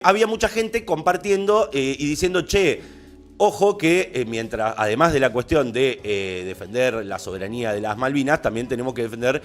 Había mucha gente compartiendo y diciendo, che, ojo que mientras, además de la cuestión de defender la soberanía de las Malvinas, también tenemos que defender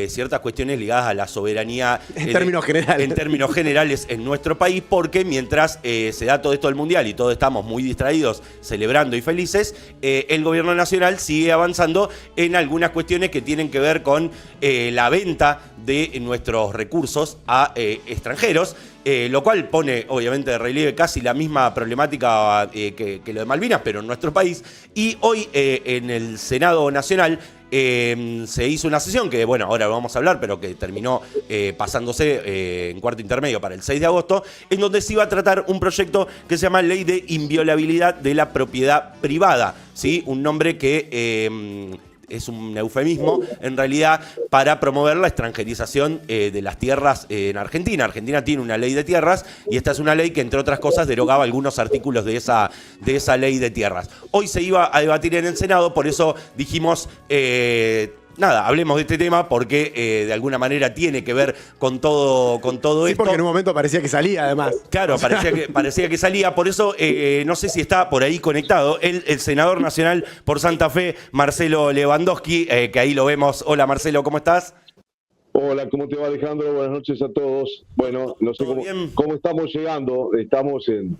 ciertas cuestiones ligadas a la soberanía en términos generales. En términos generales en nuestro país, porque mientras se da todo esto del Mundial y todos estamos muy distraídos, celebrando y felices, el gobierno nacional sigue avanzando en algunas cuestiones que tienen que ver con la venta de nuestros recursos a extranjeros. Lo cual pone, obviamente, de relieve casi la misma problemática que lo de Malvinas, pero en nuestro país. Y hoy en el Senado Nacional se hizo una sesión que, bueno, ahora lo vamos a hablar, pero que terminó pasándose en cuarto intermedio para el 6 de agosto, en donde se iba a tratar un proyecto que se llama Ley de Inviolabilidad de la Propiedad Privada, ¿sí? Un nombre que es un eufemismo, en realidad, para promover la extranjerización de las tierras en Argentina. Argentina tiene una ley de tierras y esta es una ley que, entre otras cosas, derogaba algunos artículos de esa ley de tierras. Hoy se iba a debatir en el Senado, por eso dijimos... nada, hablemos de este tema porque de alguna manera tiene que ver con todo esto. Sí, porque en un momento parecía que salía, además. Claro, parecía que salía. Por eso no sé si está por ahí conectado el senador nacional por Santa Fe, Marcelo Lewandowski, que ahí lo vemos. Hola Marcelo, ¿cómo estás? Hola, ¿cómo te va, Alejandro? Buenas noches a todos. Bueno, no sé cómo estamos llegando. Estamos en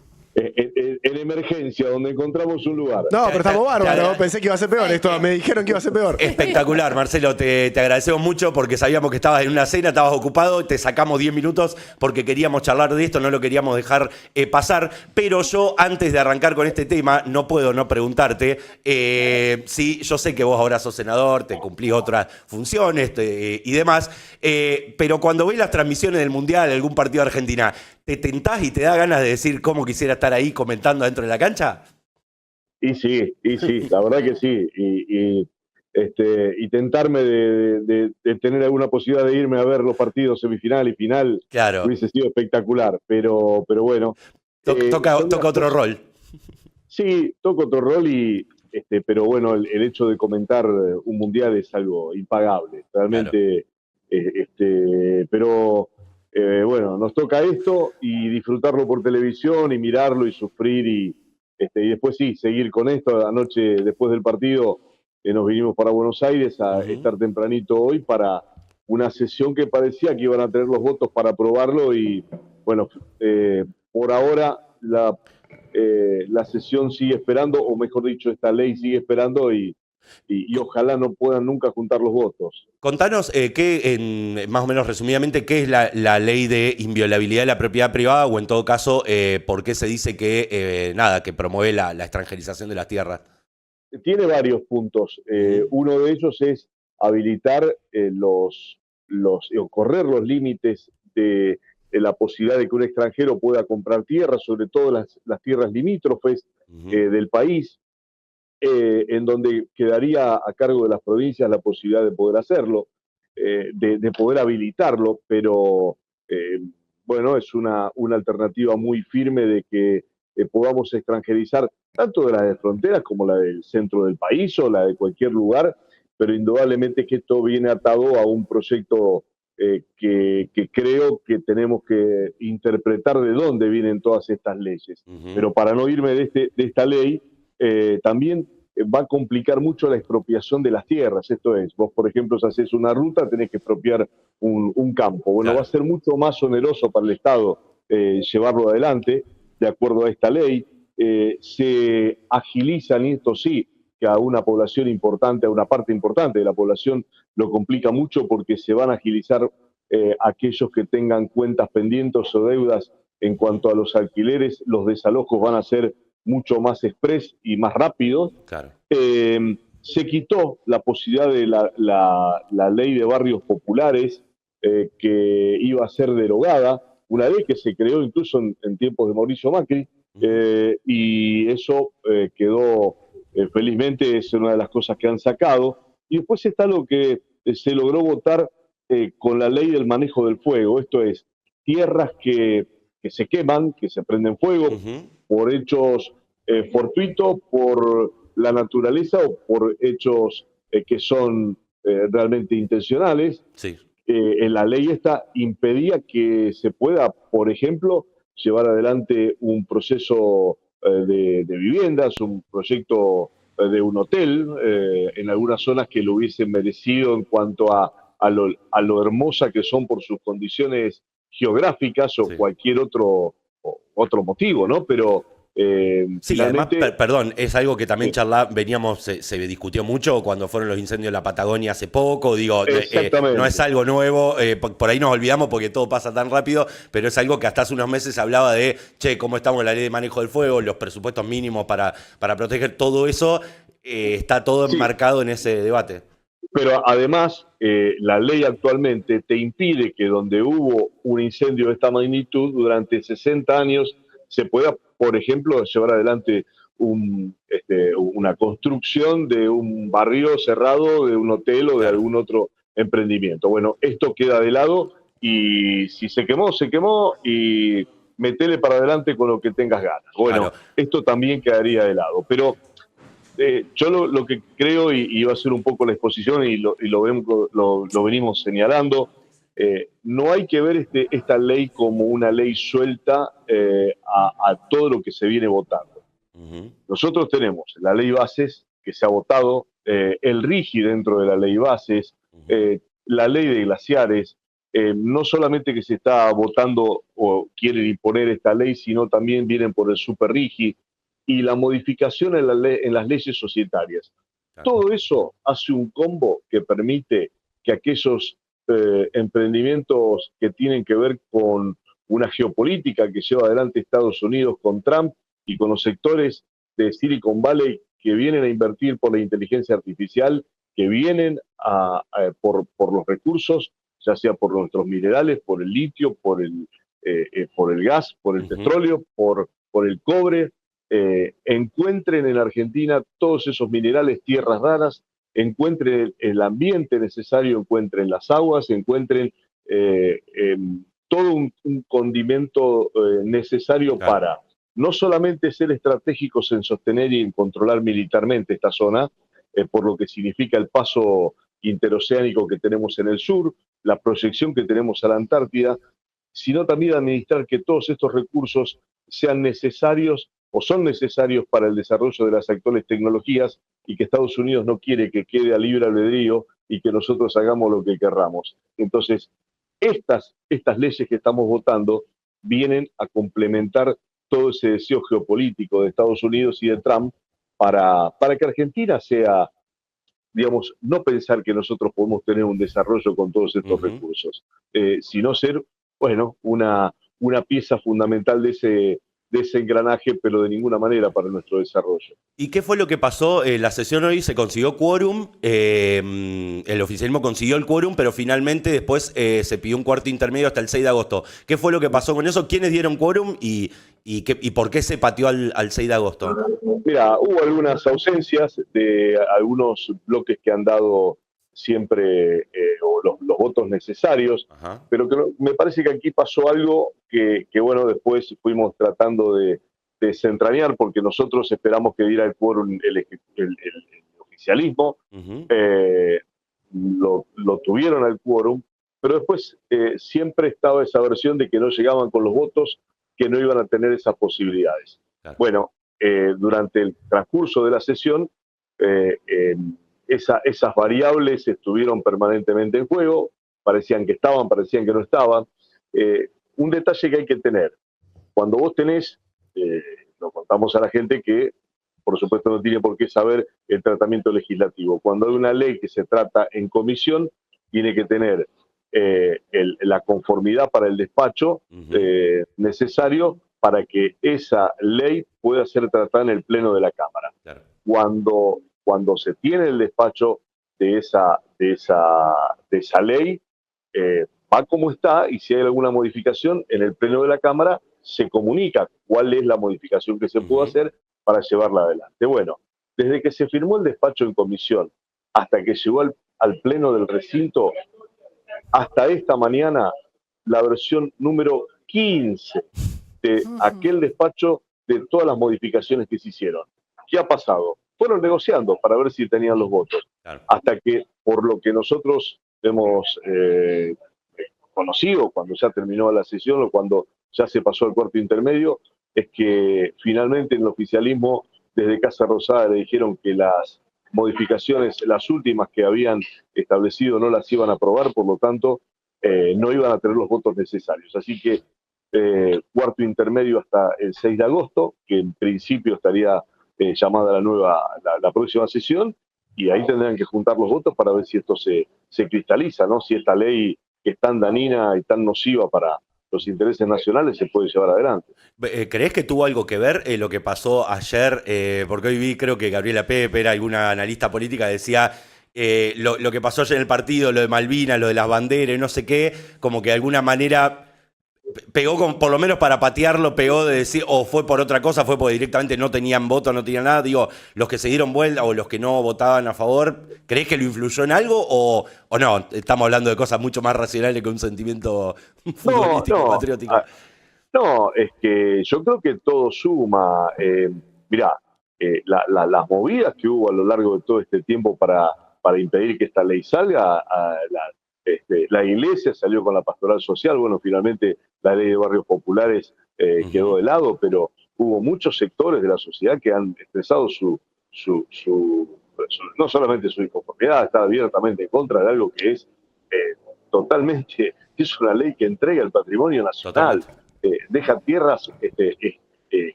emergencia, donde encontramos un lugar. No, pero estamos bárbaros. Pensé que iba a ser peor esto. Me dijeron que iba a ser peor. Espectacular, Marcelo. Te agradecemos mucho porque sabíamos que estabas en una cena, estabas ocupado. Te sacamos 10 minutos porque queríamos charlar de esto, no lo queríamos dejar pasar. Pero yo, antes de arrancar con este tema, no puedo no preguntarte. Sí, yo sé que vos ahora sos senador, te cumplís otras funciones y demás. Pero cuando ves las transmisiones del Mundial, algún partido de Argentina, ¿te tentás y te da ganas de decir cómo quisiera estar ahí comentando dentro de la cancha? Y sí, la verdad que sí. Y tentarme de tener alguna posibilidad de irme a ver los partidos semifinal y final, claro, hubiese sido espectacular. Pero bueno. Toca otro rol. Sí, toca otro rol pero bueno, el hecho de comentar un mundial es algo impagable. Realmente, claro. Pero bueno, nos toca esto y disfrutarlo por televisión y mirarlo y sufrir y después sí, seguir con esto. Anoche, después del partido, nos vinimos para Buenos Aires a estar tempranito hoy para una sesión que parecía que iban a tener los votos para aprobarlo y bueno, por ahora la sesión sigue esperando, o mejor dicho, esta ley sigue esperando y ojalá no puedan nunca juntar los votos. Contanos, más o menos resumidamente, ¿qué es la ley de inviolabilidad de la propiedad privada? O en todo caso, ¿por qué se dice que promueve la extranjerización de las tierras? Tiene varios puntos. Uno de ellos es habilitar correr los límites de la posibilidad de que un extranjero pueda comprar tierras, sobre todo las tierras limítrofes del país, en donde quedaría a cargo de las provincias la posibilidad de poder hacerlo, de poder habilitarlo, pero bueno, es una alternativa muy firme de que podamos extranjerizar tanto de las de fronteras como la del centro del país o la de cualquier lugar, pero indudablemente que esto viene atado a un proyecto que creo que tenemos que interpretar de dónde vienen todas estas leyes. Pero para no irme de esta ley, también va a complicar mucho la expropiación de las tierras. Esto es, vos por ejemplo, si haces una ruta, tenés que expropiar un campo. Bueno, claro, va a ser mucho más oneroso para el Estado llevarlo adelante, de acuerdo a esta ley. Se agilizan, y esto sí, que a una población importante, a una parte importante de la población, lo complica mucho porque se van a agilizar aquellos que tengan cuentas pendientes o deudas en cuanto a los alquileres. Los desalojos van a ser mucho más express y más rápidos. Claro. Se quitó la posibilidad de la ley de barrios populares que iba a ser derogada, una ley que se creó incluso en tiempos de Mauricio Macri, y eso quedó, felizmente, es una de las cosas que han sacado. Y después está lo que se logró votar con la ley del manejo del fuego, esto es, tierras que se queman, que se prenden fuego, por hechos fortuitos, por la naturaleza o por hechos que son realmente intencionales. Sí. En la ley esta impedía que se pueda, por ejemplo, llevar adelante un proceso de viviendas, un proyecto de un hotel en algunas zonas que lo hubiesen merecido en cuanto a lo hermosa que son por sus condiciones geográficas o Sí. cualquier otro motivo, ¿no? Pero Sí, además, finalmente... perdón, es algo que también Sí, veníamos, se discutió mucho cuando fueron los incendios en la Patagonia hace poco, digo, no es exactamente. algo nuevo, por ahí nos olvidamos porque todo pasa tan rápido, pero es algo que hasta hace unos meses se hablaba de, che, cómo estamos en la ley de manejo del fuego, los presupuestos mínimos para proteger todo eso, está todo Sí, enmarcado en ese debate. pero además la ley actualmente te impide que donde hubo un incendio de esta magnitud durante 60 años se pueda, por ejemplo, llevar adelante una construcción de un barrio cerrado, de un hotel o de Claro. algún otro emprendimiento. Bueno, esto queda de lado y si se quemó, se quemó y metele para adelante con lo que tengas ganas. Claro. Bueno, esto también quedaría de lado. Pero yo lo que creo, y va a ser un poco la exposición, lo venimos señalando, no hay que ver esta ley como una ley suelta a todo lo que se viene votando. Ujú. Nosotros tenemos la ley bases que se ha votado, el RIGI dentro de la ley bases, Ujú. la ley de glaciares, no solamente que se está votando o quieren imponer esta ley, sino también vienen por el super RIGI y la modificación en las leyes societarias. Claro. Todo eso hace un combo que permite que aquellos emprendimientos que tienen que ver con una geopolítica que lleva adelante Estados Unidos con Trump y con los sectores de Silicon Valley que vienen a invertir por la inteligencia artificial, que vienen por los recursos, ya sea por nuestros minerales, por el litio, por el gas, por el Ujú. petróleo, por el cobre, encuentren en Argentina todos esos minerales, tierras raras, encuentren el ambiente necesario, encuentren las aguas, encuentren todo un condimento necesario Claro. para no solamente ser estratégicos en sostener y en controlar militarmente esta zona, por lo que significa el paso interoceánico que tenemos en el sur, la proyección que tenemos a la Antártida, sino también administrar que todos estos recursos sean necesarios o son necesarios para el desarrollo de las actuales tecnologías y que Estados Unidos no quiere que quede a libre albedrío y que nosotros hagamos lo que querramos. Entonces, estas leyes que estamos votando vienen a complementar todo ese deseo geopolítico de Estados Unidos y de Trump para que Argentina sea, digamos, no pensar que nosotros podemos tener un desarrollo con todos estos Ujú. recursos, sino ser, bueno, una pieza fundamental de ese engranaje, pero de ninguna manera para nuestro desarrollo. ¿Y qué fue lo que pasó? La sesión hoy se consiguió quórum, el oficialismo consiguió el quórum, pero finalmente después se pidió un cuarto intermedio hasta el 6 de agosto. ¿Qué fue lo que pasó con eso? ¿Quiénes dieron quórum y por qué se pateó al 6 de agosto? Mira, hubo algunas ausencias de algunos bloques que han dado siempre o los votos necesarios, Ajá. pero me parece que aquí pasó algo bueno, después fuimos tratando de desentrañar, porque nosotros esperamos que diera el quórum el oficialismo, Ujú. eh, lo tuvieron al quórum, pero después siempre estaba esa versión de que no llegaban con los votos, que no iban a tener esas posibilidades. Claro. Bueno, durante el transcurso de la sesión, eh, eh, esas variables estuvieron permanentemente en juego, parecían que estaban, parecían que no estaban. Un detalle que hay que tener, cuando vos tenés, eh, lo contamos a la gente que por supuesto no tiene por qué saber el tratamiento legislativo. Cuando hay una ley que se trata en comisión, tiene que tener la conformidad para el despacho Ujú. necesario para que esa ley pueda ser tratada en el Pleno de la Cámara. Claro. Cuando se tiene el despacho de esa ley, va como está y si hay alguna modificación en el Pleno de la Cámara, se comunica cuál es la modificación que se puede Ujú. hacer para llevarla adelante. Bueno, desde que se firmó el despacho en comisión hasta que llegó al Pleno del recinto, hasta esta mañana, la versión número 15 de aquel despacho de todas las modificaciones que se hicieron. ¿Qué ha pasado? Fueron negociando para ver si tenían los votos, Claro. hasta que, por lo que nosotros hemos conocido cuando ya terminó la sesión o cuando ya se pasó al cuarto intermedio, es que finalmente en el oficialismo, desde Casa Rosada, le dijeron que las modificaciones, las últimas que habían establecido, no las iban a aprobar, por lo tanto, no iban a tener los votos necesarios. Así que cuarto intermedio hasta el 6 de agosto, que en principio estaría llamada la próxima sesión, y ahí tendrán que juntar los votos para ver si esto se cristaliza, ¿no? Si esta ley que es tan dañina y tan nociva para los intereses nacionales se puede llevar adelante. ¿Crees que tuvo algo que ver lo que pasó ayer? Porque hoy vi, creo que Gabriela Pepe, era alguna analista política, decía lo que pasó ayer en el partido, lo de Malvinas, lo de las banderas, no sé qué, como que de alguna manera pegó, por lo menos para patearlo, pegó de decir, o fue por otra cosa, fue porque directamente no tenían voto, no tenían nada. Digo, los que se dieron vuelta o los que no votaban a favor, ¿crees que lo influyó en algo o no? Estamos hablando de cosas mucho más racionales que un sentimiento futbolístico, patriótico. No, es que yo creo que todo suma. Mirá, las movidas que hubo a lo largo de todo este tiempo para impedir que esta ley salga, la iglesia salió con la pastoral social, bueno, finalmente la ley de barrios populares quedó de lado, pero hubo muchos sectores de la sociedad que han expresado no solamente su inconformidad, está abiertamente en contra de algo que es totalmente, es una ley que entrega el patrimonio nacional, deja tierras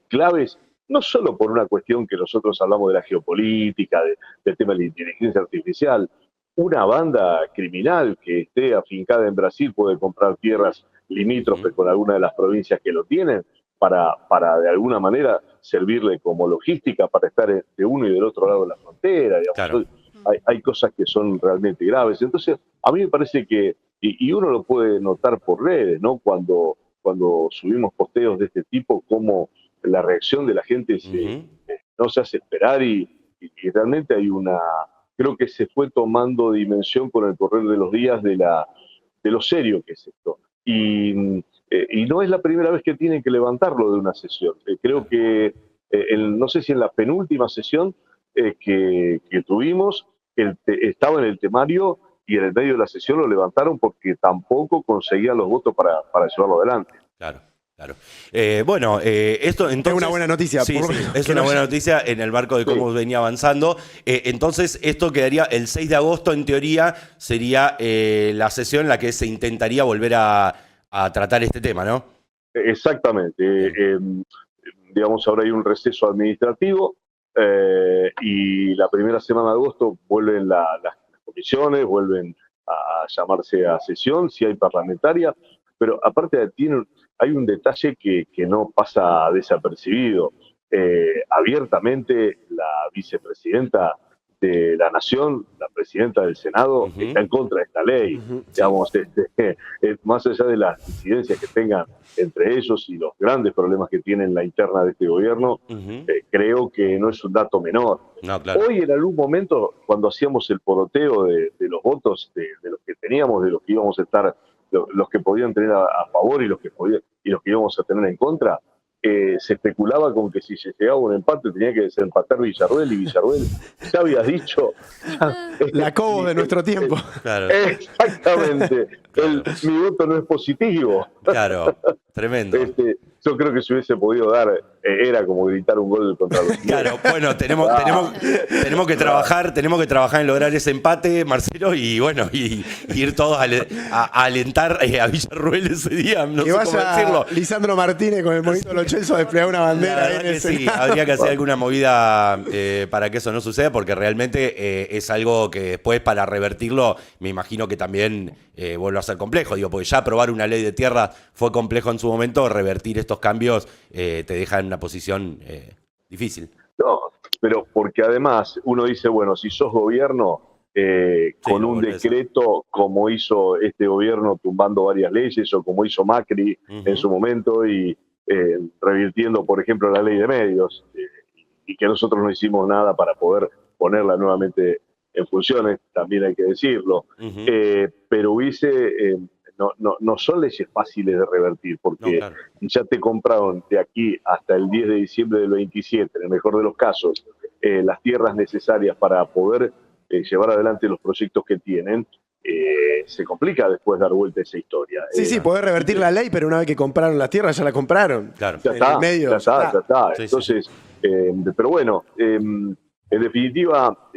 claves, no solo por una cuestión que nosotros hablamos de la geopolítica, del tema de la inteligencia artificial. Una banda criminal que esté afincada en Brasil puede comprar tierras limítrofes con alguna de las provincias que lo tienen para de alguna manera servirle como logística para estar de uno y del otro lado de la frontera. Claro. Hay cosas que son realmente graves. Entonces, a mí me parece que, y uno lo puede notar por redes, ¿no? Cuando subimos posteos de este tipo, cómo la reacción de la gente no se hace esperar y realmente hay creo que se fue tomando dimensión con el correr de los días de lo serio que es esto. Y no es la primera vez que tienen que levantarlo de una sesión. Creo que, no sé si en la penúltima sesión que tuvimos, estaba en el temario y en el medio de la sesión lo levantaron porque tampoco conseguían los votos para llevarlo adelante. Claro. Claro. Bueno, esto entonces... Es una buena noticia. Sí, es una buena noticia en el marco de cómo venía avanzando. Entonces, esto quedaría el 6 de agosto, en teoría, sería la sesión en la que se intentaría volver a tratar este tema, ¿no? Exactamente. Digamos, ahora hay un receso administrativo y la primera semana de agosto vuelven las comisiones, vuelven a llamarse a sesión, si hay parlamentaria, pero aparte hay un detalle que no pasa desapercibido. Abiertamente la vicepresidenta de la Nación, la presidenta del Senado, está en contra de esta ley. Digamos, más allá de las incidencias que tengan entre ellos y los grandes problemas que tienen la interna de este gobierno, creo que no es un dato menor. No, claro. Hoy en algún momento, cuando hacíamos el poroteo de los votos, de los que teníamos, de los que íbamos a estar, los que podían tener a favor y los que íbamos a tener en contra, se especulaba con que si se llegaba un empate tenía que desempatar Villarruel, y Villarruel ya había dicho... La Cobo de nuestro tiempo. Claro. Exactamente. Claro. Mi voto no es positivo. Claro, tremendo. Yo creo que si hubiese podido dar, era como gritar un gol contra los... Claro, bueno, tenemos que trabajar en lograr ese empate, Marcelo, y bueno, y ir todos a alentar a Villarruel ese día, no que sé cómo decirlo. Lisandro Martínez con el monito de los Chelsea a desplegar una bandera. Sí, habría que hacer alguna movida para que eso no suceda, porque realmente es algo que después, para revertirlo, me imagino que también vuelve a ser complejo. Digo, porque ya aprobar una ley de tierra fue complejo en su momento, revertir estos cambios te deja en una posición difícil. No, pero porque además uno dice, bueno, si sos gobierno, con un decreto como hizo este gobierno tumbando varias leyes, o como hizo Macri en su momento y revirtiendo, por ejemplo, la ley de medios, y que nosotros no hicimos nada para poder ponerla nuevamente en funciones, también hay que decirlo, pero no son leyes fáciles de revertir, porque ya te compraron de aquí hasta el 10 de diciembre del 27, en el mejor de los casos, las tierras necesarias para poder llevar adelante los proyectos que tienen, se complica después dar vuelta a esa historia. Sí, podés revertir la ley, pero una vez que compraron las tierras, ya la compraron. Claro. Ya En está, el medio, ya está. Sí, Entonces, pero bueno, en definitiva,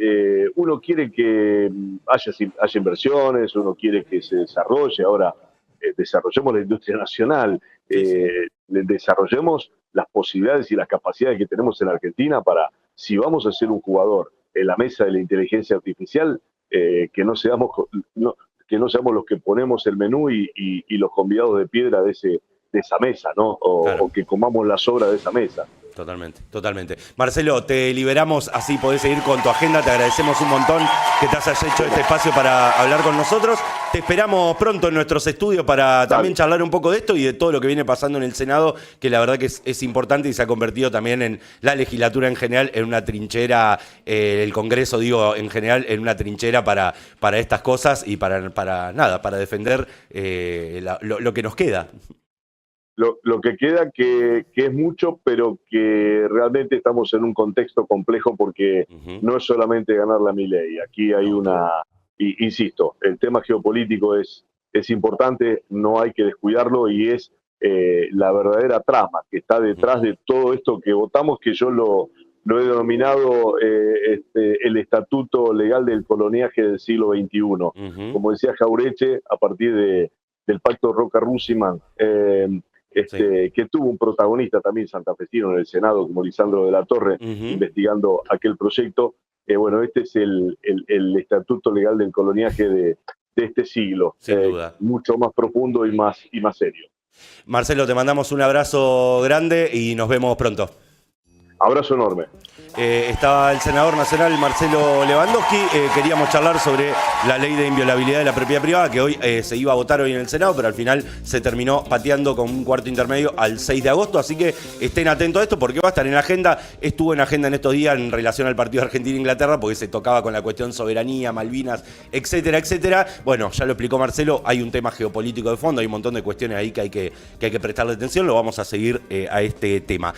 uno quiere que haya inversiones, uno quiere que se desarrolle. Ahora, desarrollemos la industria nacional, desarrollemos las posibilidades y las capacidades que tenemos en Argentina para, si vamos a ser un jugador en la mesa de la inteligencia artificial, que no seamos los que ponemos el menú y los convidados de piedra de esa mesa, ¿no? Claro. O que comamos la sobra de esa mesa. Totalmente. Marcelo, te liberamos, así podés seguir con tu agenda. Te agradecemos un montón que te hayas hecho este espacio para hablar con nosotros. Te esperamos pronto en nuestros estudios para también charlar un poco de esto y de todo lo que viene pasando en el Senado, que la verdad que es importante y se ha convertido también en la legislatura en general en una trinchera, el Congreso, digo, en general, en una trinchera para estas cosas y para defender lo que nos queda. Lo que queda que es mucho, pero que realmente estamos en un contexto complejo porque no es solamente ganar la Milei. Aquí hay insisto, el tema geopolítico es importante, no hay que descuidarlo y es la verdadera trama que está detrás de todo esto que votamos, que yo lo he denominado el estatuto legal del coloniaje del siglo XXI. Como decía Jauretche, a partir del pacto Roca-Rusiman, que tuvo un protagonista también santafesino en el Senado, como Lisandro de la Torre, investigando aquel proyecto. Bueno, este es el estatuto legal del coloniaje de este siglo. Sin duda. Mucho más profundo y más serio. Marcelo, te mandamos un abrazo grande y nos vemos pronto. Abrazo enorme. Estaba el senador nacional Marcelo Lewandowski. Queríamos charlar sobre la ley de inviolabilidad de la propiedad privada, que hoy se iba a votar hoy en el Senado, pero al final se terminó pateando con un cuarto intermedio al 6 de agosto. Así que estén atentos a esto porque va a estar en la agenda. Estuvo en agenda en estos días en relación al partido Argentina-Inglaterra, porque se tocaba con la cuestión soberanía, Malvinas, etcétera, etcétera. Bueno, ya lo explicó Marcelo, hay un tema geopolítico de fondo, hay un montón de cuestiones ahí que hay que prestarle atención. Lo vamos a seguir a este tema.